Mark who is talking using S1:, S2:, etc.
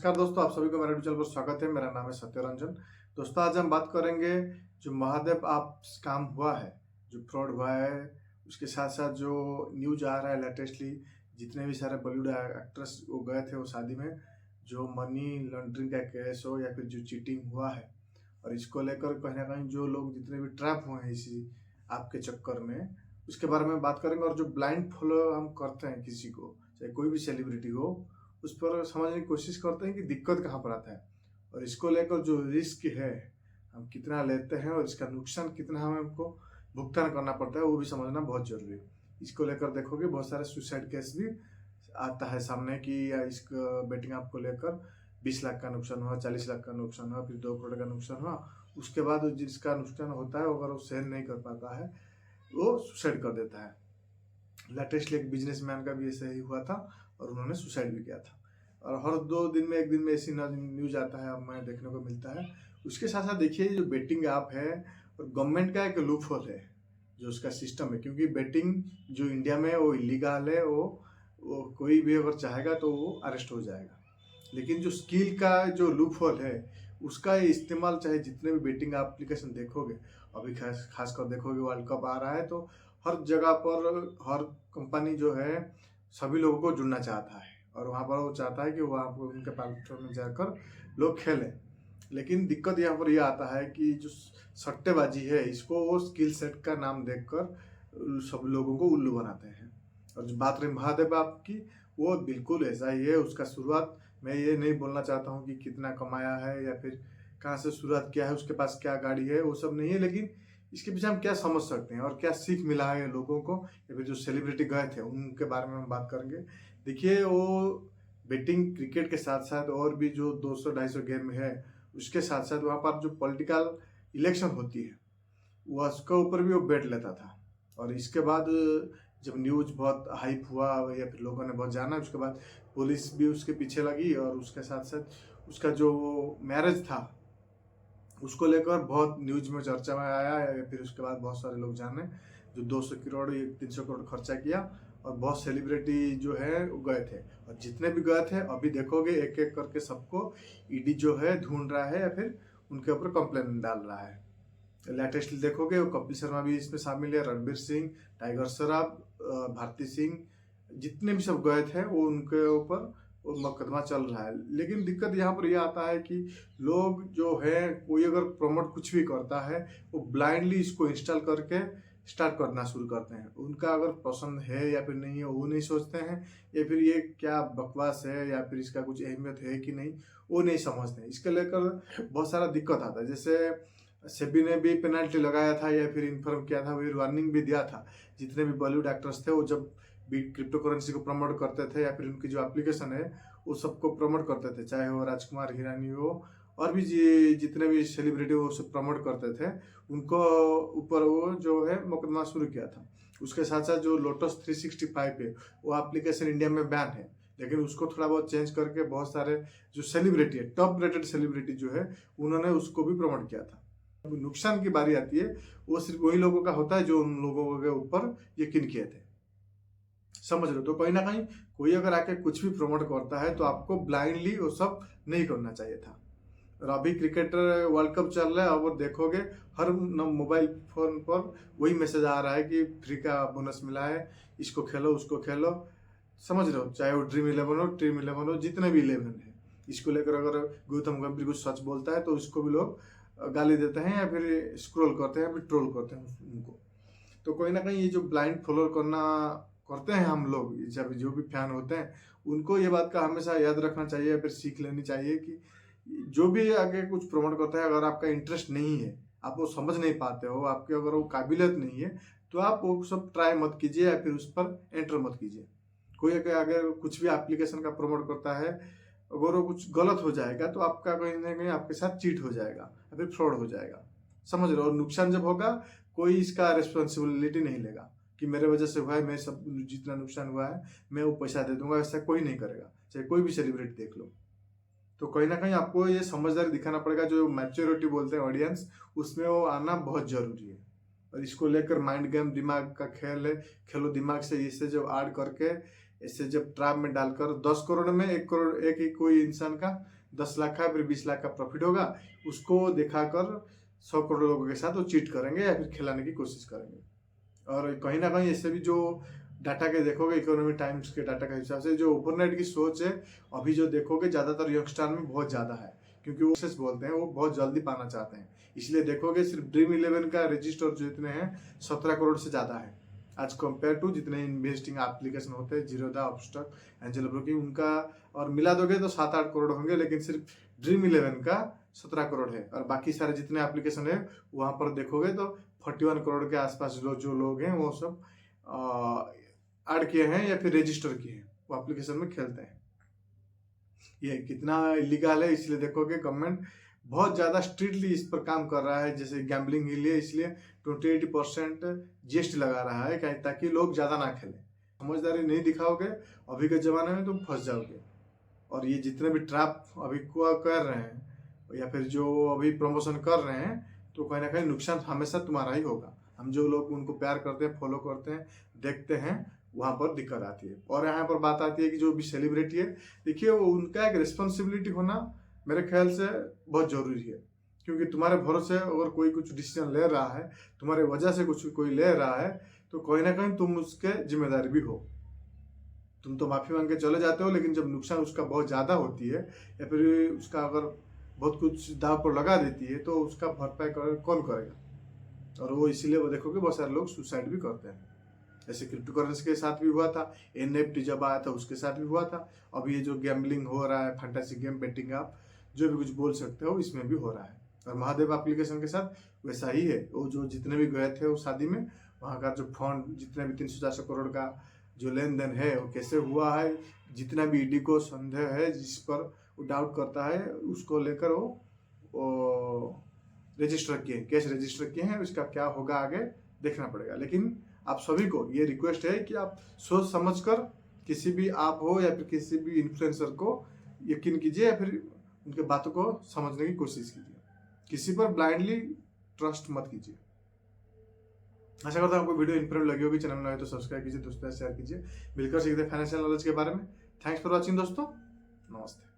S1: नमस्कार दोस्तों, आप सभी को मेरे यूट्यूब चैनल पर स्वागत है। मेरा नाम है सत्यरंजन। दोस्तों, आज हम बात करेंगे जो महादेव आप स्कैम हुआ है, जो फ्रॉड हुआ है, उसके साथ-साथ जो न्यूज़ आ रहा है लेटेस्टली, जितने भी सारे बॉलीवुड एक्ट्रेस वो गए थे वो शादी में, जो मनी लॉन्ड्रिंग का केस हो या फिर जो चीटिंग हुआ है और इसको लेकर कहीं न कहीं जो लोग जितने भी ट्रैप हुए हैं इसी आपके चक्कर में, उसके बारे में बात करेंगे। और जो ब्लाइंड फॉलो हम करते हैं किसी को, चाहे कोई भी सेलिब्रिटी हो, उस पर समझने की कोशिश करते हैं कि दिक्कत कहाँ पर आता है और इसको लेकर जो रिस्क है, हम कितना लेते हैं और इसका नुकसान कितना हमें हमको भुगतान करना पड़ता है, वो भी समझना बहुत ज़रूरी है। इसको लेकर देखोगे बहुत सारे सुसाइड केस भी आता है सामने कि या इस बेटिंग ऐप को लेकर 20 लाख का नुकसान हुआ, 40 लाख का नुकसान हुआ, फिर 2 करोड़ का नुकसान हुआ। उसके बाद जिसका नुकसान होता है, अगर वो सहन नहीं कर पाता है, वो सुसाइड कर देता है। लेटेस्टली एक बिजनेसमैन का भी ऐसा ही हुआ था और उन्होंने सुसाइड भी किया था। और हर 2 दिन में 1 दिन में ऐसी न्यूज़ आता है, हमें देखने को मिलता है। उसके साथ-साथ देखिए, जो बेटिंग ऐप है और गवर्नमेंट का एक लूपहोल है, जो उसका सिस्टम है, क्योंकि बेटिंग जो इंडिया में है वो इल्लीगल है, वो कोई भी अगर चाहेगा तो वो अरेस्ट हो जाएगा। लेकिन जो स्किल का जो लूपहोल है, उसका इस्तेमाल चाहे जितने भी बेटिंग एप्लीकेशन देखोगे, अभी खासकर देखोगे वर्ल्ड कप आ रहा है तो हर जगह पर हर कंपनी जो है सभी लोगों को जुड़ना चाहता है और वहाँ पर वो चाहता है कि वहाँ पर उनके प्लेटफॉर्म में जाकर लोग खेलें। लेकिन दिक्कत यहाँ पर यह आता है कि जो सट्टेबाजी है, इसको वो स्किल सेट का नाम देखकर सब लोगों को उल्लू बनाते हैं। और जो बात रही महादेव आपकी, वो बिल्कुल ऐसा ही है। उसका शुरुआत, मैं ये नहीं बोलना चाहता हूँ कि कितना कमाया है या फिर कहाँ से शुरुआत किया है, उसके पास क्या गाड़ी है, वो सब नहीं है। लेकिन इसके पीछे हम क्या समझ सकते हैं और क्या सीख मिला है लोगों को, या फिर जो सेलिब्रिटी गए थे उनके बारे में हम बात करेंगे। देखिए, वो बेटिंग क्रिकेट के साथ साथ और भी जो 200-250 गेम है, उसके साथ साथ वहाँ पर जो पॉलिटिकल इलेक्शन होती है, वो उसके ऊपर भी वो बेट लेता था। और इसके बाद जब न्यूज़ बहुत हाइप हुआ या फिर लोगों ने बहुत जाना, उसके बाद पुलिस भी उसके पीछे लगी और उसके साथ साथ उसका जो मैरिज था उसको लेकर बहुत न्यूज़ में चर्चा में आया। या फिर उसके बाद बहुत सारे लोग जाने, जो 200 करोड़ या 300 करोड़ खर्चा किया और बहुत सेलिब्रिटी जो है वो गए थे। और जितने भी गए थे, अभी देखोगे एक एक करके सबको ईडी जो है ढूंढ रहा है या फिर उनके ऊपर कंप्लेन डाल रहा है। लेटेस्टली देखोगे वो कपिल शर्मा भी इसमें शामिल है, रणबीर सिंह, टाइगर श्रॉफ, भारती सिंह, जितने भी सब गए थे वो उनके ऊपर वो मुकदमा चल रहा है। लेकिन दिक्कत यहाँ पर यह आता है कि लोग जो है, कोई अगर प्रमोट कुछ भी करता है, वो ब्लाइंडली इसको इंस्टॉल करके स्टार्ट करना शुरू करते हैं। उनका अगर पसंद है या फिर नहीं है वो नहीं सोचते हैं, या फिर ये क्या बकवास है या फिर इसका कुछ अहमियत है कि नहीं, वो नहीं समझते हैं। इसके लेकर बहुत सारा दिक्कत आता है। जैसे सेबी ने भी पेनल्टी लगाया था या फिर इन्फॉर्म किया था, फिर वार्निंग भी दिया था। जितने भी बॉलीवुड एक्टर्स थे, वो जब भी क्रिप्टो करेंसी को प्रमोट करते थे या फिर उनकी जो एप्लीकेशन है वो सबको प्रमोट करते थे, चाहे वो राजकुमार हिरानी हो और भी जितने भी सेलिब्रिटी वो सब प्रमोट करते थे, उनको ऊपर वो जो है मुकदमा शुरू किया था। उसके साथ साथ जो लोटस 365 है, वो एप्लीकेशन इंडिया में बैन है, लेकिन उसको थोड़ा बहुत चेंज करके बहुत सारे जो सेलिब्रिटी है, टॉप रेटेड सेलिब्रिटी जो है, उन्होंने उसको भी प्रमोट किया था। नुकसान की बारी आती है, वो सिर्फ वही लोगों का होता है जो उन लोगों के ऊपर यकीन किए थे। समझ रहे हो? तो कहीं ना कहीं कोई अगर आके कुछ भी प्रमोट करता है तो आपको ब्लाइंडली वो सब नहीं करना चाहिए था। और अभी क्रिकेटर वर्ल्ड कप चल रहा है और देखोगे हर मोबाइल फोन पर वही मैसेज आ रहा है कि फ्री का बोनस मिला है, इसको खेलो उसको खेलो। समझ रहे हो? चाहे वो ड्रीम 11 हो, जितने भी 11 है, इसको लेकर अगर गौतम गंभीर कुछ सच बोलता है तो उसको भी लोग गाली देते हैं या फिर स्क्रॉल करते हैं या फिर ट्रोल करते हैं उनको। तो कोई ना कहीं ये जो ब्लाइंड फॉलो करना करते हैं हम लोग, जब जो भी फैन होते हैं, उनको ये बात का हमेशा याद रखना चाहिए या फिर सीख लेनी चाहिए कि जो भी आगे कुछ प्रमोट करता है, अगर आपका इंटरेस्ट नहीं है, आप वो समझ नहीं पाते हो, आपके अगर वो काबिलियत नहीं है, तो आप वो सब ट्राई मत कीजिए या फिर उस पर एंटर मत कीजिए। कोई अगर कुछ भी एप्लीकेशन का प्रमोट करता है, अगर वो कुछ गलत हो जाएगा तो आपका कहीं ना कहीं आपके साथ चीट हो जाएगा या फिर फ्रॉड हो जाएगा। समझ रहे हो? और नुकसान जब होगा, कोई इसका रिस्पॉन्सिबिलिटी नहीं लेगा कि मेरे वजह से हुआ है, मैं सब जितना नुकसान हुआ है मैं वो पैसा दे दूंगा, ऐसा कोई नहीं करेगा, चाहे कोई भी सेलिब्रिटी देख लो। तो कहीं ना कहीं आपको ये समझदारी दिखाना पड़ेगा, जो मैच्योरिटी बोलते हैं ऑडियंस, उसमें वो आना बहुत जरूरी है। और इसको लेकर माइंड गेम, दिमाग का खेल है, खेलो दिमाग से, इससे जो ऐड करके ऐसे जब ट्रैप में डालकर 10 करोड़ में 1 करोड़ एक ही कोई इंसान का 10 लाख का फिर 20 लाख का प्रॉफिट होगा, उसको दिखाकर 100 करोड़ लोगों के साथ वो चीट करेंगे या फिर खिलाने की कोशिश करेंगे। और कहीं ना कहीं ऐसे भी जो डाटा के देखोगे, इकोनॉमी टाइम्स के डाटा के हिसाब से जो ओवरनाइट की सोच है अभी जो देखोगे ज़्यादातर यंगस्टर में बहुत ज़्यादा है, क्योंकि वो सक्सेस बोलते हैं, वो बहुत जल्दी पाना चाहते हैं। इसलिए देखोगे सिर्फ ड्रीम 11 का रजिस्टर जितने हैं 17 करोड़ से ज़्यादा है आज कंपेयर टू जितने इन्वेस्टिंग एप्लीकेशन होते हैं, जीरोधा, अपस्टॉक, एंजल ब्रोकिंग, उनका और मिला दोगे तो 7-8 करोड़ होंगे, लेकिन सिर्फ ड्रीम 11 का 17 करोड़ है। और बाकी सारे जितने एप्लीकेशन है वहाँ पर देखोगे तो 41 करोड़ के आसपास जो लोग हैं वो सब ऐड किए हैं या फिर रजिस्टर किए हैं, वो एप्लीकेशन में खेलते हैं। ये कितना इलीगल है, इसलिए देखोगे गवर्नमेंट बहुत ज़्यादा स्ट्रिक्टली इस पर काम कर रहा है। जैसे गैम्बलिंग के लिए इसलिए 28% GST लगा रहा है, ताकि लोग ज़्यादा ना खेलें। समझदारी नहीं दिखाओगे अभी के ज़माने में तुम फंस जाओगे। और ये जितने भी ट्रैप अभी कर रहे हैं या फिर जो अभी प्रमोशन कर रहे हैं, तो कहीं ना कहीं नुकसान हमेशा तुम्हारा ही होगा। हम जो लोग उनको प्यार करते हैं, फॉलो करते हैं, देखते हैं, वहाँ पर दिक्कत आती है। और यहाँ पर बात आती है कि जो भी सेलिब्रिटी है, देखिए वो उनका एक रिस्पॉन्सिबिलिटी होना मेरे ख्याल से बहुत ज़रूरी है, क्योंकि तुम्हारे भरोसे अगर कोई कुछ डिसीजन ले रहा है, तुम्हारे वजह से कुछ कोई ले रहा है, तो कहीं ना कहीं तुम उसके जिम्मेदारी भी हो। तुम तो माफ़ी मांग के चले जाते हो, लेकिन जब नुकसान उसका बहुत ज़्यादा होती है या फिर उसका अगर बहुत कुछ दाव पर लगा देती है, तो उसका भरपाई कौन करेगा। और वो इसीलिए वो देखोगे बहुत सारे लोग सुसाइड भी करते हैं। जैसे क्रिप्टो करेंसी के साथ भी हुआ था, NFT जब आया था उसके साथ भी हुआ था। अब ये जो गैम्बलिंग हो रहा है, फैंटेसी गेम, बेटिंग आप जो भी कुछ बोल सकते हो, इसमें भी हो रहा है। और महादेव एप्लीकेशन के साथ वैसा ही है। वो जो जितने भी गए थे वो शादी में, वहाँ का जो फंड जितने भी 300-400 करोड़ का जो लेन देन है वो कैसे हुआ है, जितना भी ED को संदेह है, जिस पर वो डाउट करता है, उसको लेकर वो रजिस्टर किए, केस रजिस्टर किए हैं। उसका क्या होगा आगे देखना पड़ेगा। लेकिन आप सभी को ये रिक्वेस्ट है कि आप सोच समझकर किसी भी आप हो या फिर किसी भी इन्फ्लुएंसर को यकीन कीजिए या फिर उनके बातों को समझने की कोशिश कीजिए। किसी पर ब्लाइंडली ट्रस्ट मत कीजिए। आशा करता हूँ आपको वीडियो इन्फॉर्मेटिव लगी होगी। चैनल में लगे तो सब्सक्राइब कीजिए, दोस्तों शेयर कीजिए। मिलकर सीखते फाइनेंशियल नॉलेज के बारे में। थैंक्स फॉर वॉचिंग दोस्तों, नमस्ते।